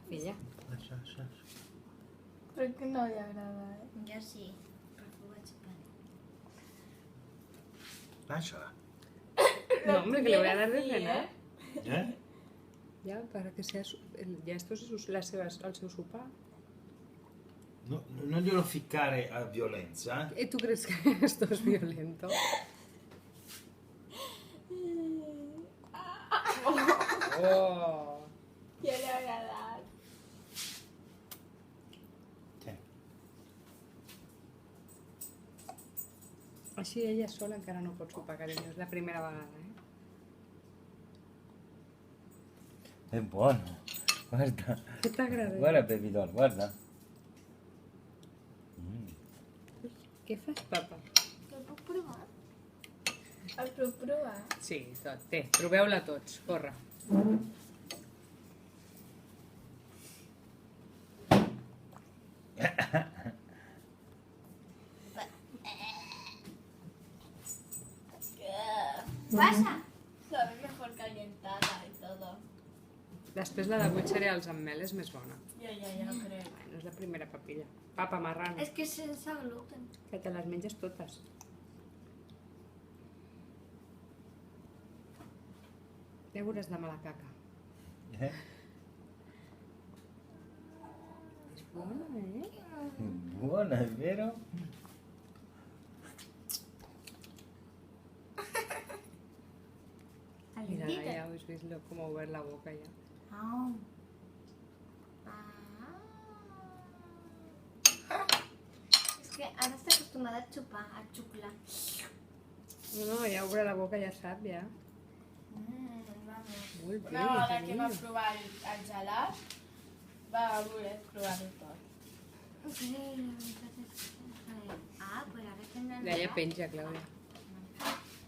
Filla. Això. Però que no li agrada, Jo sí, perquè ho vaig parar. Això. No, hombre, que le voy a dar de cenar. Eh? Ya, para que sea... Ya esto es el seu sopar. No, non glielo ficcare a violenza. ¿Y tú crees que esto es violento? Oh. Ja li ha agradat. Sí. Així ella sola encara no pot sopar, carinyo. És la primera vegada, eh? È buono. Guarda. Què t'agrada? Guarda bebidor, guarda. Què fas, papa? Que el puc provar? El puc provar? Sí, tot. Té, proveu-la tots. Corre. Passa! Sabe mejor calentada y todo. Després la de 8 cereals amb mel és més bona. Ja crec. Bueno, és la primera papilla. Papa marrano. És que és sense gluten. Que te les menges totes. Ja veuràs demà la caca. És bona, eh? Buona, è vero? Mira, ja heu vist com ha obert la boca ja. Au. És que ara està acostumada a xupar, a xuclar. No, ja obre la boca, ja sap, ja. Vamos. Molt bé, Una vegada que carinyo. va provar el gelat, va voler provar-ho tot. Sí, la veritat és que... Ah, pues ara tindrem... Ja penja, Clàudia.